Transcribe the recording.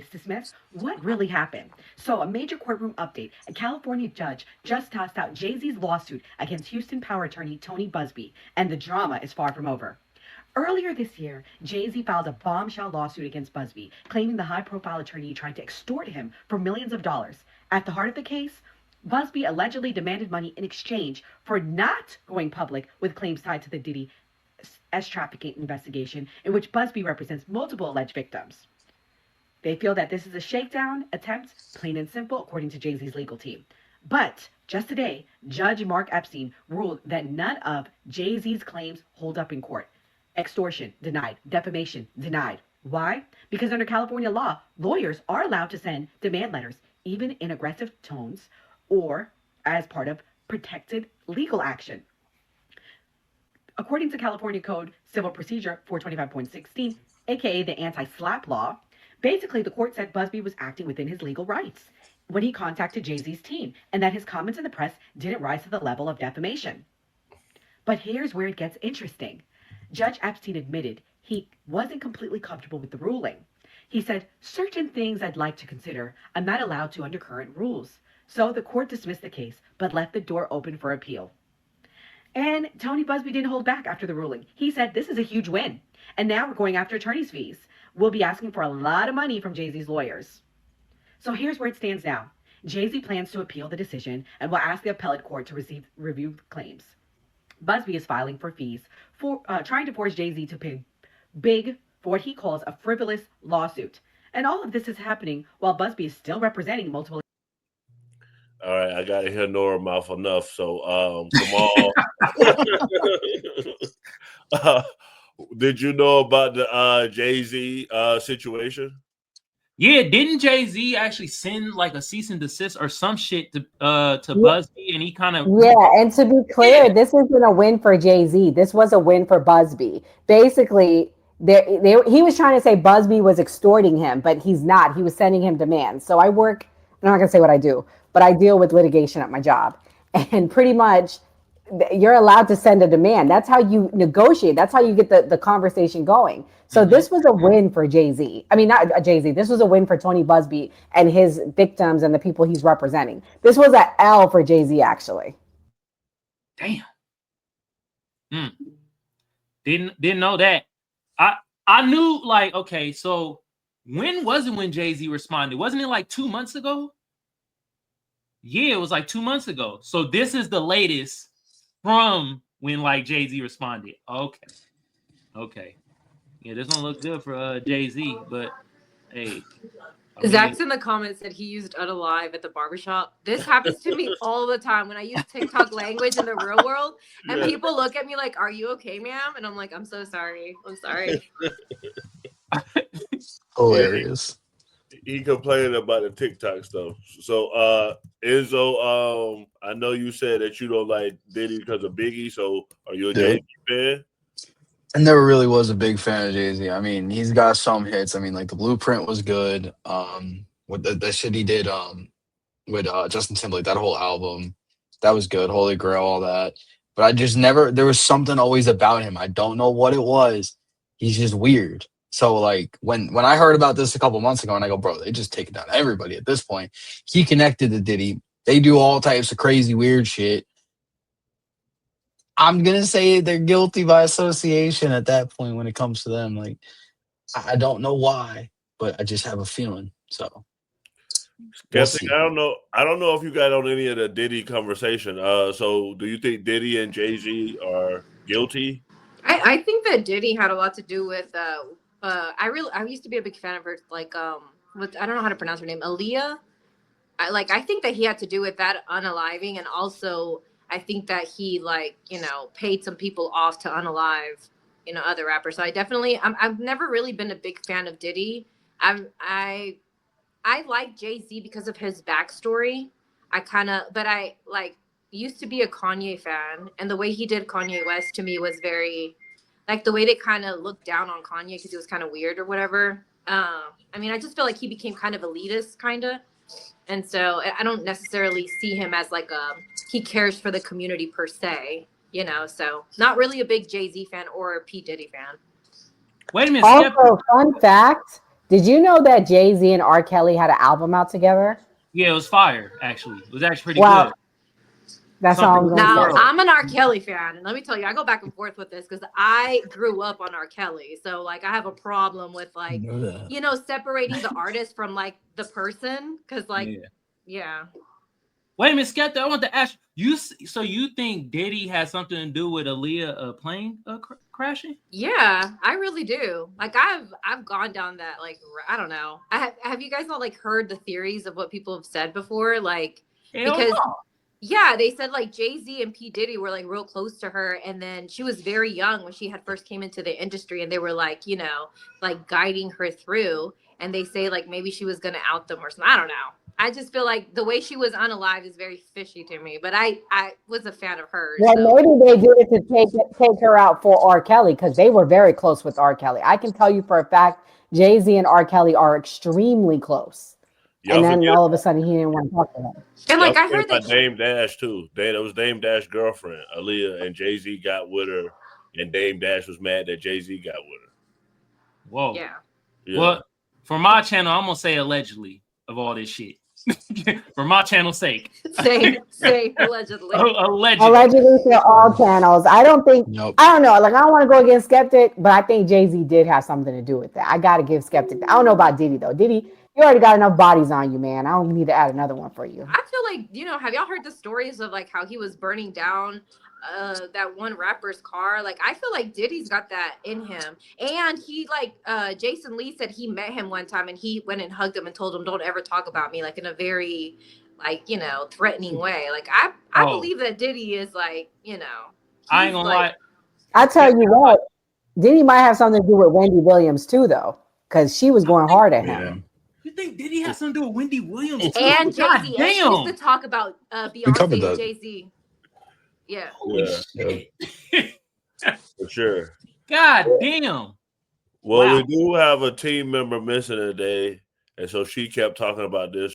Dismiss what really happened. So, a major courtroom update. A California judge just tossed out Jay Z's lawsuit against Houston power attorney Tony Busby, and the drama is far from over. Earlier this year, Jay Z filed a bombshell lawsuit against Busby, claiming the high profile attorney tried to extort him for millions of dollars. At the heart of the case, Busby allegedly demanded money in exchange for not going public with claims tied to the Diddy S trafficking investigation, in which Busby represents multiple alleged victims. They feel that this is a shakedown attempt, plain and simple, according to Jay Z's legal team. But just today, Judge Mark Epstein ruled that none of Jay Z's claims hold up in court. Extortion denied, defamation denied. Why? Because under California law, lawyers are allowed to send demand letters, even in aggressive tones or as part of protected legal action. According to California Code Civil Procedure 425.16, aka the anti slap law, basically the court said Busby was acting within his legal rights when he contacted Jay Z's team and that his comments in the press didn't rise to the level of defamation. But here's where it gets interesting. Judge Epstein admitted he wasn't completely comfortable with the ruling. He said, certain things I'd like to consider, I'm not allowed to under current rules. So the court dismissed the case, but left the door open for appeal. And Tony Busby didn't hold back after the ruling. He said, this is a huge win. And now we're going after attorney's fees. We'll be asking for a lot of money from Jay Z's lawyers. So here's where it stands now. Jay Z plans to appeal the decision and will ask the appellate court to review claims. Busby is filing for fees for trying to force Jay Z to pay big for what he calls a frivolous lawsuit. And all of this is happening while Busby is still representing multiple. All right, I gotta hear Nora mouth enough. So, Kamal, uh, did you know about the Jay Z situation? Yeah, didn't Jay Z actually send like a cease and desist or some shit to Busby, and he kind of And to be clear, this isn't a win for Jay Z. This was a win for Busby. Basically, he was trying to say Busby was extorting him, but he's not. He was sending him demands. So I work. I'm not gonna say what I do, but I deal with litigation at my job, and pretty much you're allowed to send a demand. That's how you negotiate. That's how you get the conversation going. So this was a win for Jay Z. I mean, not Jay Z. This was a win for Tony Busby and his victims and the people he's representing. This was an L for Jay Z, actually. Damn. Didn't know that. I knew, like, okay, so when was it when Jay Z responded? Wasn't it like 2 months ago? Yeah, it was like 2 months ago. So this is the latest from when like Jay Z responded. Okay. Yeah, this don't look good for Jay Z, but hey. Zach's in the comments said he used unalive at the barbershop. This happens to me all the time when I use TikTok language in the real world, and people look at me like, "Are you okay, ma'am?" And I'm like, "I'm so sorry. I'm sorry." Hilarious. He complained about the TikTok stuff. So, Enzo, I know you said that you don't like Diddy because of Biggie. So, are you a Jay Z fan? I never really was a big fan of Jay-Z. I mean, he's got some hits. I mean, like The Blueprint was good. With the shit he did with Justin Timberlake, that whole album, that was good. Holy Grail, all that. But I just never, there was something always about him. I don't know what it was. He's just weird. So like when I heard about this a couple months ago, and I go, bro, they just taking down everybody at this point. He connected to Diddy. They do all types of crazy, weird shit. I'm gonna say they're guilty by association at that point when it comes to them. Like, I don't know why, but I just have a feeling. So, I don't know. I don't know if you got on any of the Diddy conversation. So do you think Diddy and Jay-Z are guilty? I think that Diddy had a lot to do with. I used to be a big fan of her. Like I don't know how to pronounce her name, Aaliyah. I think that he had to do with that unaliving, and also I think that he paid some people off to unalive, other rappers. So I've never really been a big fan of Diddy. I like Jay-Z because of his backstory. But I used to be a Kanye fan, and the way he did Kanye West to me was very, like, the way they kind of looked down on Kanye because it was kind of weird or whatever. I mean, I just feel like he became kind of elitist, kind of. And so I don't necessarily see him as he cares for the community per se, so not really a big Jay-Z fan or a P. Diddy fan. Wait a minute. Also, fun fact, Did you know that Jay-Z and R. Kelly had an album out together? Yeah, it was fire. Actually, it was actually pretty Well, good. that's all I'm Something going to Now, say. I'm an R. Kelly fan, and let me tell you, I go back and forth with this because I grew up on R. Kelly. So, like, I have a problem with, like, separating the artist from, like, the person. Because, like, yeah. Wait a minute, Skepta, I want to ask you. So you think Diddy had something to do with Aaliyah plane crashing? Yeah, I really do. Like, I've gone down that, like, I don't know. Have you guys not, like, heard the theories of what people have said before? Like, Hell because no. yeah, they said like Jay-Z and P. Diddy were like real close to her, and then she was very young when she had first came into the industry, and they were like, like guiding her through, and they say like maybe she was gonna out them or something. I don't know. I just feel like the way she was unalive is very fishy to me, but I was a fan of hers. Well, So. maybe they did it to take her out for R. Kelly because they were very close with R. Kelly. I can tell you for a fact, Jay-Z and R. Kelly are extremely close. Y'all And then forget, all of a sudden, he didn't want to talk to her. And y'all like I forget heard that about Dame Dash too. That was Dame Dash girlfriend, Aaliyah, and Jay-Z got with her, and Dame Dash was mad that Jay-Z got with her. Whoa. yeah. Well, for my channel, I'm gonna say allegedly of all this shit. For my channel's sake. Say allegedly. Allegedly. Allegedly for all channels. I don't think, Nope. I don't know. Like, I don't want to go against Skeptic, but I think Jay-Z did have something to do with that. I got to give Skeptic. I don't know about Diddy, though. Diddy, you already got enough bodies on you, man. I don't need to add another one for you. I feel like, have y'all heard the stories of like how he was burning down that one rapper's car? Like I feel like Diddy's got that in him. And he like Jason Lee said he met him one time and he went and hugged him and told him, "Don't ever talk about me," like in a very like, threatening way. Like I believe that Diddy is like, I ain't gonna lie. I tell you what, Diddy might have something to do with Wendy Williams too, though, because she was going hard at him. You think Diddy has something to do with Wendy Williams too? and God Jay-Z. And she used to talk about covered Beyonce that. and Jay-Z. Yeah. For sure. God damn. Well, Wow. we do have a team member missing today, and so she kept talking about this